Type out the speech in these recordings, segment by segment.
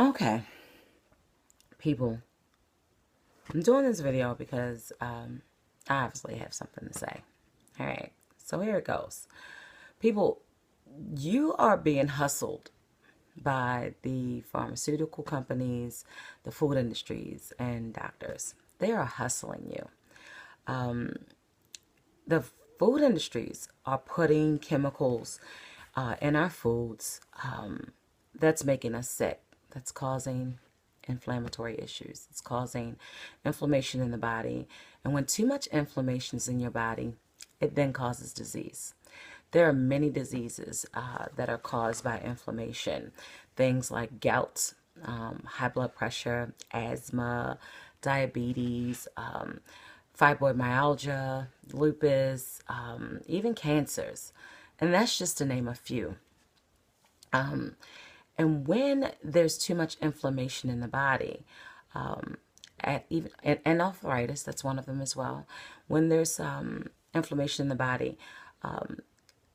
Okay, people, I'm doing this video because I obviously have something to say. All right, so here it goes. People, you are being hustled by the pharmaceutical companies, the food industries, and doctors. They are hustling you. The food industries are putting chemicals in our foods that's making us sick, that's causing inflammatory issues, it's causing inflammation in the body. And when too much inflammation is in your body, it then causes disease. There are many diseases that are caused by inflammation, things like gout, high blood pressure, asthma, diabetes, fibromyalgia, lupus, even cancers. And that's just to name a few. And when there's too much inflammation in the body, at even and arthritis, that's one of them as well. When there's inflammation in the body,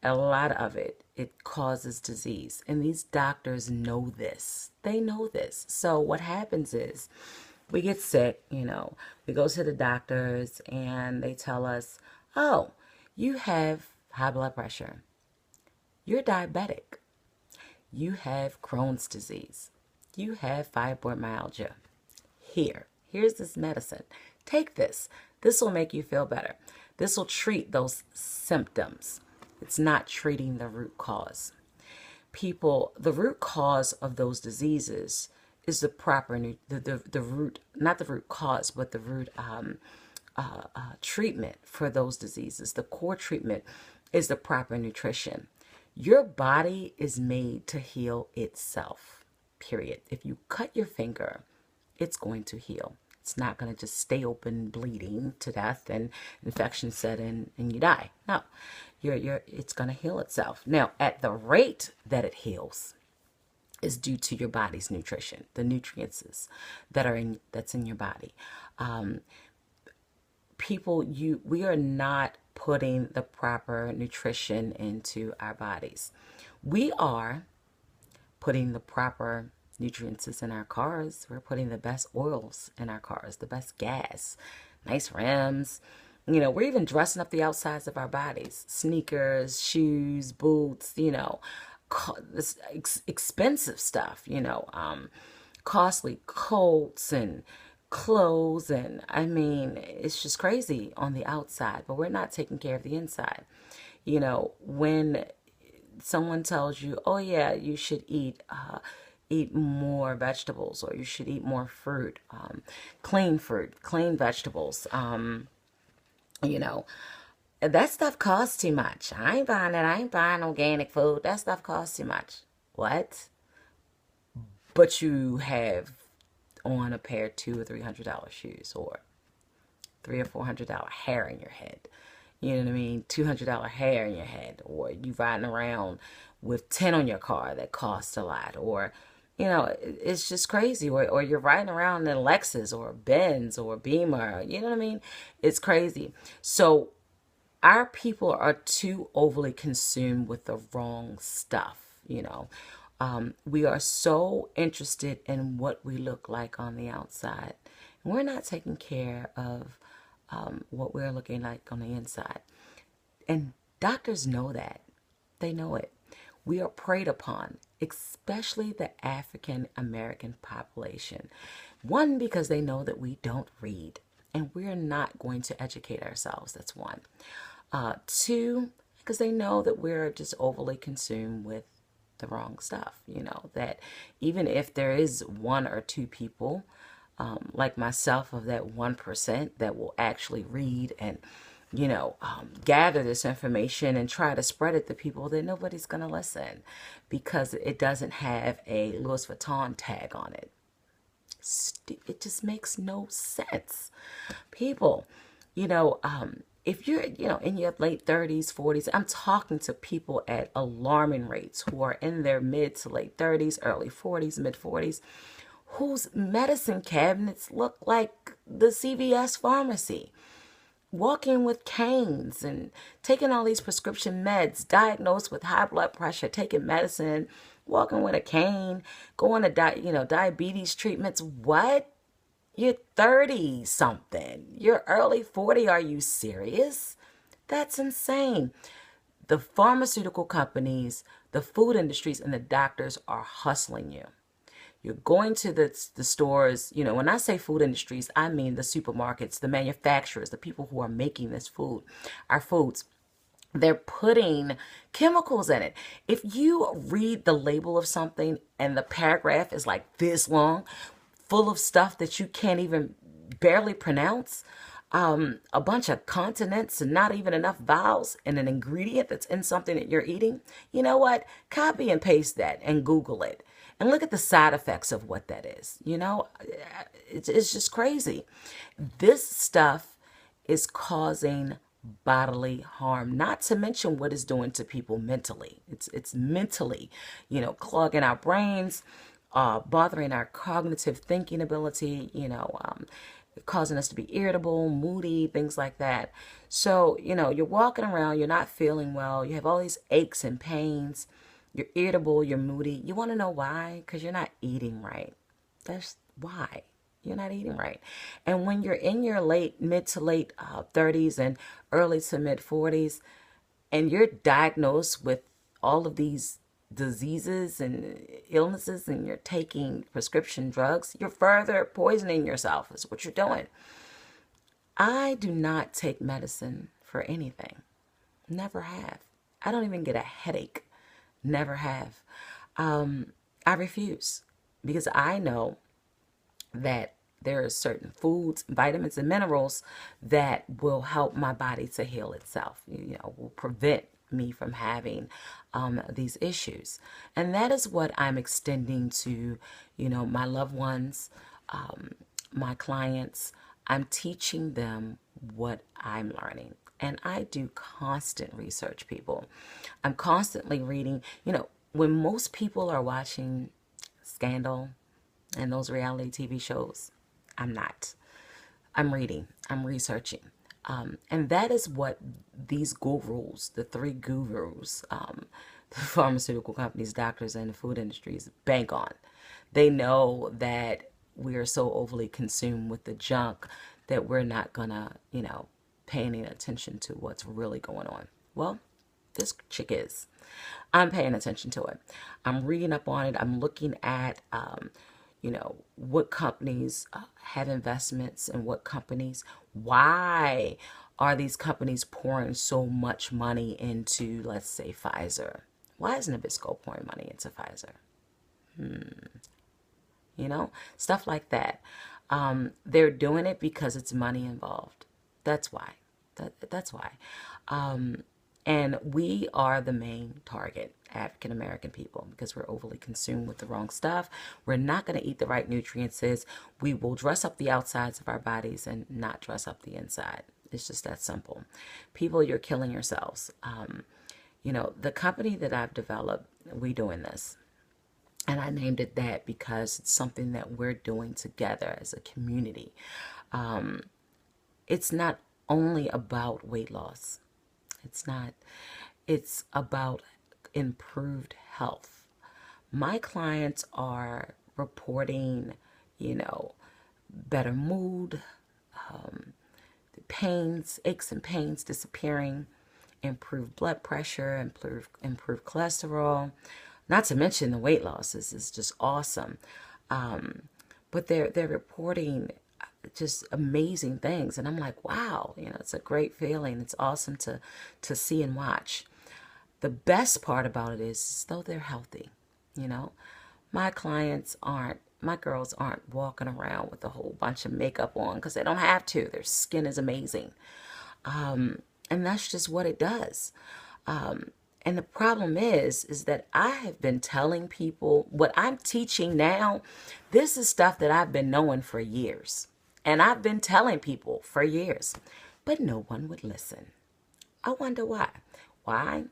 a lot of it causes disease, and these doctors know this. They know this. So what happens is we get sick, we go to the doctors and they tell us, oh, you have high blood pressure, you're diabetic, you have Crohn's disease, you have fibromyalgia. Here's this medicine. Take this. This will make you feel better. This will treat those symptoms. It's not treating the root cause. People, the root cause of those diseases is the proper the root, not the root cause, but the root treatment for those diseases. The core treatment is the proper nutrition. Your body is made to heal itself, period. If you cut your finger, it's going to heal. It's not going to just stay open, bleeding to death, and infection set in, and you die. No, it's going to heal itself. Now, at the rate that it heals is due to your body's nutrition, the nutrients that's in your body. We are not putting the proper nutrition into our bodies. We are putting the proper nutrients in our cars. We're putting the best oils in our cars, the best gas, nice rims. We're even dressing up the outsides of our bodies, sneakers, shoes, boots, this expensive stuff, costly coats and clothes. And I mean, it's just crazy on the outside, but we're not taking care of the inside. When someone tells you, oh yeah, you should eat more vegetables, or you should eat more fruit, clean vegetables, that stuff costs too much. I ain't buying that. I ain't buying organic food. That stuff costs too much. What? But you have on a pair of $200 or $300 shoes, or $300 or $400 hair in your head. You know what I mean? $200 hair in your head, or you riding around with 10 on your car that costs a lot, or it's just crazy. Or you're riding around in a Lexus or a Benz or a Beamer. You know what I mean? It's crazy. So our people are too overly consumed with the wrong stuff. We are so interested in what we look like on the outside. And we're not taking care of what we're looking like on the inside. And doctors know that. They know it. We are preyed upon, especially the African American population. One, because they know that we don't read and we're not going to educate ourselves. That's one. Two, because they know that we're just overly consumed with the wrong stuff. That even if there is one or two people like myself, of that 1% that will actually read and gather this information and try to spread it to people, then nobody's going to listen, because it doesn't have a Louis Vuitton tag on it. It just makes no sense. People, if you're, in your late 30s, 40s, I'm talking to people at alarming rates who are in their mid to late 30s, early 40s, mid 40s, whose medicine cabinets look like the CVS pharmacy, walking with canes and taking all these prescription meds, diagnosed with high blood pressure, taking medicine walking with a cane, going to diabetes treatments. What? You're 30 something. You're early 40. Are you serious? That's insane. The pharmaceutical companies, the food industries, and the doctors are hustling you. You're going to the stores. When I say food industries, I mean the supermarkets, the manufacturers, the people who are making this food, our foods. They're putting chemicals in it. If you read the label of something and the paragraph is like this long, full of stuff that you can't even barely pronounce, a bunch of consonants and not even enough vowels in an ingredient that's in something that you're eating, you know what? Copy and paste that and Google it and look at the side effects of what that is. It's just crazy. This stuff is causing bodily harm, not to mention what it's doing to people mentally. It's mentally, clogging our brains, bothering our cognitive thinking ability, causing us to be irritable, moody, things like that. So, you're walking around, you're not feeling well, you have all these aches and pains, you're irritable, you're moody. You want to know why? Because you're not eating right. That's why. You're not eating right. And when you're in your mid to late 30s and early to mid 40s, and you're diagnosed with all of these diseases and illnesses, and you're taking prescription drugs, you're further poisoning yourself, is what you're doing. I do not take medicine for anything. Never have. I don't even get a headache. Never have. I refuse, because I know that there are certain foods, vitamins, and minerals that will help my body to heal itself, will prevent me from having these issues. And that is what I'm extending to, my loved ones, my clients. I'm teaching them what I'm learning. And I do constant research, people. I'm constantly reading. When most people are watching Scandal and those reality TV shows, I'm not. I'm reading. I'm researching. And that is what these gurus, the three gurus, the pharmaceutical companies, doctors, and the food industries bank on. They know that we are so overly consumed with the junk that we're not gonna, pay any attention to what's really going on. Well, this chick is. I'm paying attention to it. I'm reading up on it. I'm looking at, what companies have investments and what companies. Why are these companies pouring so much money into, let's say, Pfizer? Why is Nabisco pouring money into Pfizer? Stuff like that. They're doing it because it's money involved. That's why. That's why. And we are the main target, African American people, because we're overly consumed with the wrong stuff. We're not going to eat the right nutrients. We will dress up the outsides of our bodies and not dress up the inside. It's just that simple. People, you're killing yourselves. The company that I've developed, we doing this. And I named it that because it's something that we're doing together as a community. It's not only about weight loss. It's not. It's about improved health. My clients are reporting, better mood, pains, aches and pains disappearing, improved blood pressure, improved cholesterol. Not to mention the weight loss. This is just awesome. But they're reporting just amazing things, and I'm like, wow, it's a great feeling. It's awesome to see and watch. The best part about it is though they're healthy, my girls aren't walking around with a whole bunch of makeup on because they don't have to. Their skin is amazing, and that's just what it does. And the problem is that I have been telling people what I'm teaching now. This is stuff that I've been knowing for years. And I've been telling people for years, but no one would listen. I wonder why. Why?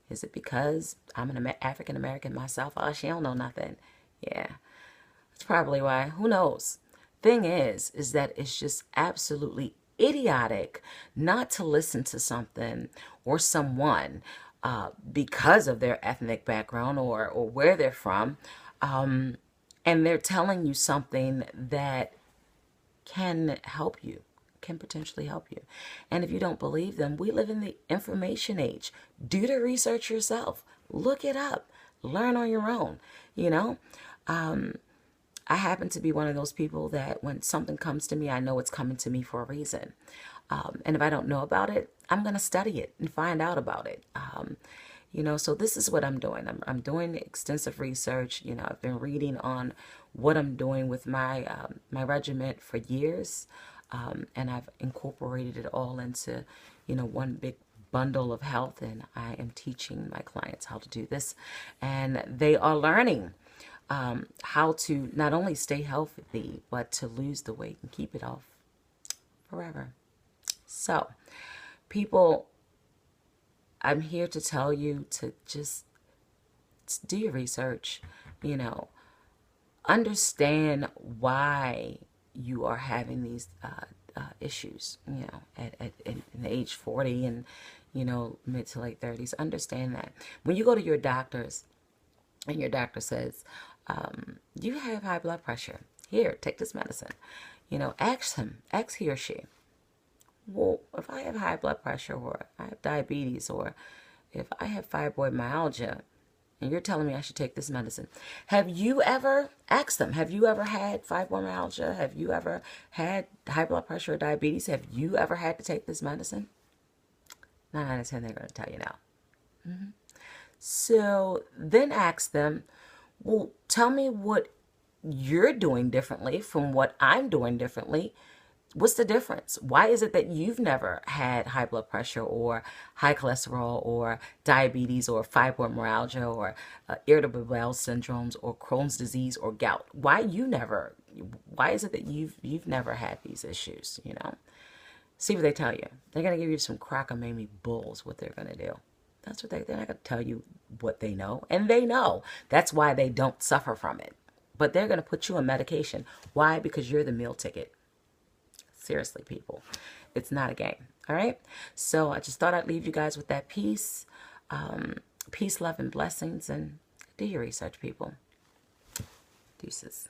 Is it because I'm an African American myself? Oh, she don't know nothing. Yeah, that's probably why. Who knows? Thing is that it's just absolutely idiotic not to listen to something or someone because of their ethnic background or where they're from. And they're telling you something that can help you, can potentially help you. And if you don't believe them, we live in the information age. Do the research yourself. Look it up. Learn on your own. You know, I happen to be one of those people that when something comes to me, I know it's coming to me for a reason. And if I don't know about it, I'm going to study it and find out about it. You know, so this is what I'm doing. I'm doing extensive research. You know, I've been reading on what I'm doing with my my regiment for years, and I've incorporated it all into, you know, one big bundle of health. And I am teaching my clients how to do this, and they are learning how to not only stay healthy but to lose the weight and keep it off forever. So, people, I'm here to tell you to just do your research, you know, understand why you are having these issues, you know, in the age 40 and, you know, mid to late 30s. Understand that. When you go to your doctors and your doctor says, you have high blood pressure, here, take this medicine, you know, ask he or she, well, if I have high blood pressure or I have diabetes or if I have fibromyalgia and you're telling me I should take this medicine, have you ever, asked them, have you ever had fibromyalgia? Have you ever had high blood pressure or diabetes? Have you ever had to take this medicine? 9 out of 10, they're going to tell you no. So then ask them, well, tell me what you're doing differently from what I'm doing differently. What's the difference? Why is it that you've never had high blood pressure or high cholesterol or diabetes or fibromyalgia or irritable bowel syndromes or Crohn's disease or gout? Why is it that you've never had these issues, you know? See what they tell you. They're going to give you some cockamamie bulls, what they're going to do. They're not going to tell you what they know. And they know. That's why they don't suffer from it. But they're going to put you on medication. Why? Because you're the meal ticket. Seriously, people, it's not a game. All right. So I just thought I'd leave you guys with that peace, peace, love, and blessings. And do your research, people. Deuces.